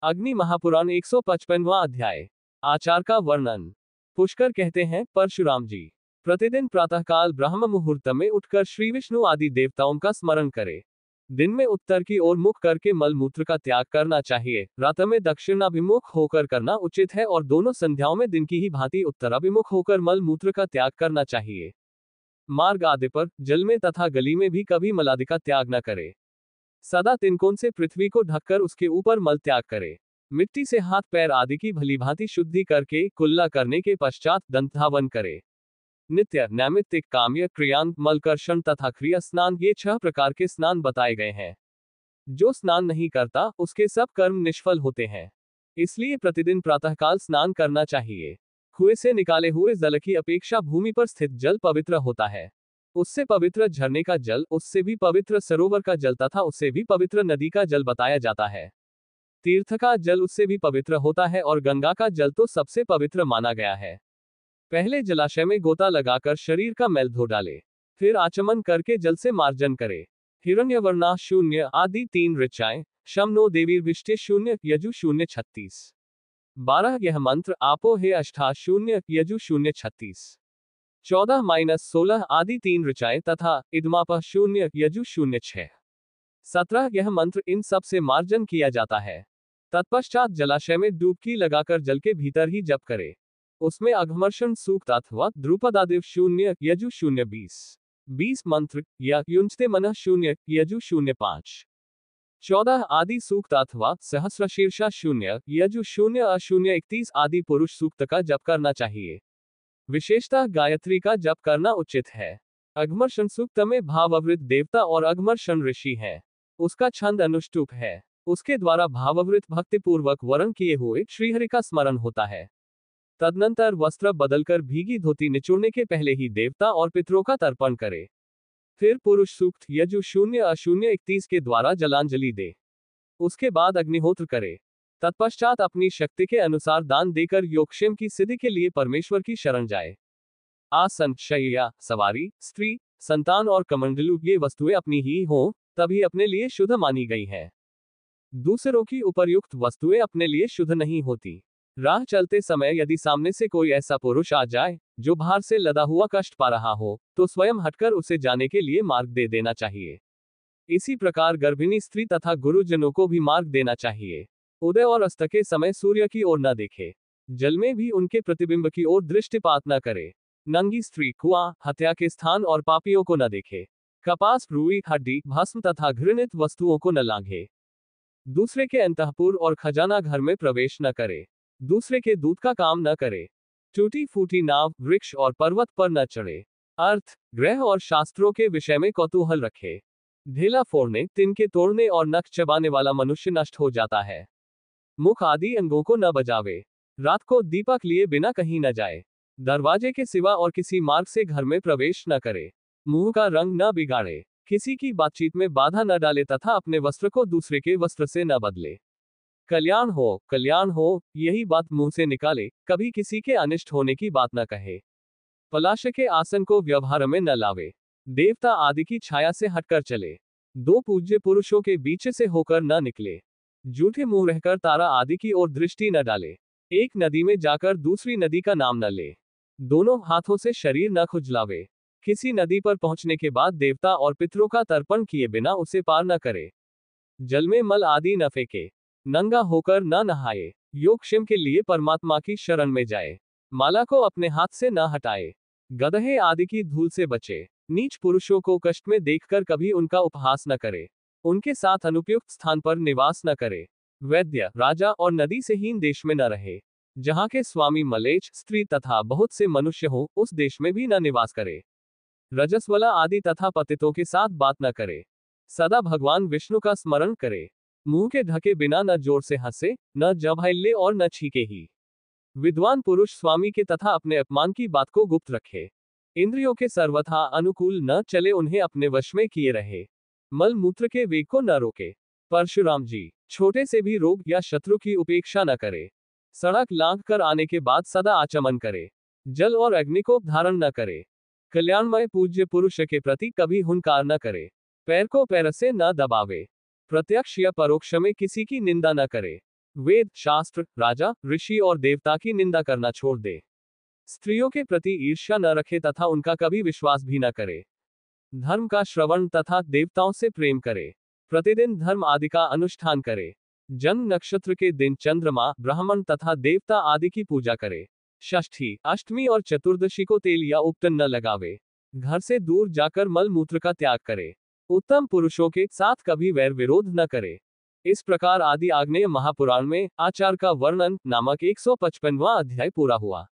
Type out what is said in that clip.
अग्नि महापुराण 155वां अध्याय। आचार का वर्णन। पुष्कर कहते हैं, परशुराम जी प्रतिदिन प्रातःकाल ब्रह्म मुहूर्त में उठकर श्री विष्णु आदि देवताओं का स्मरण करें। दिन में उत्तर की ओर मुख करके मल मूत्र का त्याग करना चाहिए। रात में दक्षिणाभिमुख होकर करना उचित है और दोनों संध्याओं में दिन की ही भांति उत्तराभिमुख होकर मल मूत्र का त्याग करना चाहिए। मार्ग आदि पर, जल में तथा गली में भी कभी मलादि का त्याग न करे। सदा तिनकोन से पृथ्वी को ढककर उसके ऊपर मल त्याग करे। मिट्टी से हाथ पैर आदि की भलीभांति शुद्धि करके कुल्ला करने के पश्चात दंतावन करे। नित्य, नैमित्तिक, काम्य, क्रियांग, मलकर्षण तथा क्रिया स्नान, ये 6 प्रकार के स्नान बताए गए हैं। जो स्नान नहीं करता उसके सब कर्म निष्फल होते हैं। इसलिए प्रतिदिन प्रातःकाल स्नान करना चाहिए। कुएं से निकाले हुए जल की अपेक्षा भूमि पर स्थित जल पवित्र होता है। उससे पवित्र झरने का जल, उससे भी पवित्र सरोवर का जल तथा उससे भी पवित्र नदी का जल बताया जाता है। तीर्थ का जल उससे भी पवित्र होता है और गंगा का जल तो सबसे पवित्र माना गया है। पहले जलाशय में गोता लगाकर शरीर का मैल धो डाले, फिर आचमन करके जल से मार्जन करे। हिरण्यवर्णा शून्य आदि 3 ऋचाएं, शमनो देवीर्विष्टे शून्य यजु शून्य 36। 12 यह मंत्र आपो हे अष्टा शून्य यजु शून्य 36। 14-16 आदि 3 ऋचाएं तथा इदमाप शून्य यजु शून्य 6। 17 यह मंत्र, इन सब से मार्जन किया जाता है। तत्पश्चात जलाशय में डुबकी लगाकर जल के भीतर ही जप करे। उसमें अघमर्षण सूक्त अथवा द्रुपदादिव शून्य यजु शून्य 20 मंत्र या युंजते मन शून्य यजु शून्य 5। 14 आदि सूक्त अथवा सहस्रशीर्षा शून्य यजु शून्य अशून्य 31 आदि पुरुष सूक्त का जप करना चाहिए। विशेषतः गायत्री का जप करना उचित है। अघमर्षण सूक्त में भावावृत देवता और अघमर्षण ऋषि है। उसका छंद अनुष्टुप है। उसके द्वारा भावावृत भक्तिपूर्वक वर्ण किए हुए श्रीहरि का स्मरण होता है। तदनंतर वस्त्र बदलकर भीगी धोती निचोड़ने के पहले ही देवता और पितरों का तर्पण करे। फिर पुरुष सूक्त यजु शून्य अशून्य 31 के द्वारा जलांजलि दे। उसके बाद अग्निहोत्र करे। तत्पश्चात अपनी शक्ति के अनुसार दान देकर योगक्षेम की सिद्धि के लिए परमेश्वर की शरण जाए। आसन, शय्या, सवारी, स्त्री, संतान और कमंडलू, ये वस्तुएं अपनी ही हों तभी अपने लिए शुद्ध मानी गई हैं। दूसरों की उपर्युक्त वस्तुएं अपने लिए शुद्ध नहीं होती। राह चलते समय यदि सामने से कोई ऐसा पुरुष आ जाए जो भार से लदा हुआ कष्ट पा रहा हो, तो स्वयं हटकर उसे जाने के लिए मार्ग दे देना चाहिए। इसी प्रकार गर्भिणी स्त्री तथा गुरुजनों को भी मार्ग देना चाहिए। उदय और अस्त के समय सूर्य की ओर न देखे। जल में भी उनके प्रतिबिंब की ओर दृष्टिपात न करे। नंगी स्त्री कुआं, हत्या के स्थान और पापियों को न देखे। कपास, रुई, हड्डी, भस्म तथा घृणित वस्तुओं को न लांघे। दूसरे के अंतःपुर और खजाना घर में प्रवेश न करे। दूसरे के दूध का काम न करे। टूटी फूटी नाव, वृक्ष और पर्वत पर न चढ़े। अर्थ, ग्रह और शास्त्रों के विषय में कौतूहल रखे। ढेला फोड़ने, तिनके तोड़ने और नख चबाने वाला मनुष्य नष्ट हो जाता है। मुख आदि अंगों को न बजावे। रात को दीपक लिए बिना कहीं न जाए। दरवाजे के सिवा और किसी मार्ग से घर में प्रवेश न करे। मुंह का रंग न बिगाड़े। किसी की बातचीत में बाधा न डाले तथा अपने वस्त्र को दूसरे के वस्त्र से न बदले। कल्याण हो, यही बात मुंह से निकाले, कभी किसी के अनिष्ट होने की बात न कहे। पलाश के आसन को व्यवहार में न लावे। देवता आदि की छाया से हटकर चले। 2 पूज्य पुरुषों के बीच से होकर न निकले। झूठे मुंह रहकर तारा आदि की ओर दृष्टि न डाले। एक नदी में जाकर दूसरी नदी का नाम न ले। दोनों हाथों से शरीर न खुजलावे। किसी नदी पर पहुंचने के बाद देवता और पितरों का तर्पण किए बिना उसे पार न करे। जल में मल आदि न फेंके। नंगा होकर न नहाए। योगक्षेम के लिए परमात्मा की शरण में जाए। माला को अपने हाथ से न हटाए। गदहे आदि की धूल से बचे। नीच पुरुषों को कष्ट में देखकर कभी उनका उपहास न करे। उनके साथ अनुपयुक्त स्थान पर निवास न करे। वैद्य, राजा और नदी से हीन देश में न रहे। जहाँ के स्वामी मलेच्छ, स्त्री तथा बहुत से मनुष्य हो, उस देश में भी न निवास करे। रजस्वला आदि तथा पतितों के साथ बात न करे। सदा भगवान विष्णु का स्मरण करे। मुंह के ढके बिना न जोर से हंसे, न जभाइल्ले और न छीके ही। विद्वान पुरुष स्वामी के तथा अपने अपमान की बात को गुप्त रखे। इंद्रियों के सर्वथा अनुकूल न चले, उन्हें अपने वश में किए रहे। मल मूत्र के वेग को न रोके। परशुराम जी छोटे से भी रोग या शत्रु की उपेक्षा न करे। सड़क लांघ कर आने के बाद सदा आचमन करे। जल और अग्नि को धारण न करे। कल्याणमय पूज्य पुरुष के प्रति कभी हुंकार न करे। पैर को पैर से न दबावे। प्रत्यक्ष या परोक्ष में किसी की निंदा न करे। वेद, शास्त्र, राजा, ऋषि और देवता की निंदा करना छोड़ दे। स्त्रियों के प्रति ईर्ष्या न रखे तथा उनका कभी विश्वास भी न करे। धर्म का श्रवण तथा देवताओं से प्रेम करे। प्रतिदिन धर्म आदि का अनुष्ठान करे। जन्म नक्षत्र के दिन चंद्रमा, ब्राह्मण तथा देवता आदि की पूजा करे। षष्ठी, अष्टमी और चतुर्दशी को तेल या उपटन न लगावे। घर से दूर जाकर मल मूत्र का त्याग करे। उत्तम पुरुषों के साथ कभी वैर विरोध न करे। इस प्रकार आदि आग्नेय महापुराण में आचार का वर्णन नामक 155वां अध्याय पूरा हुआ।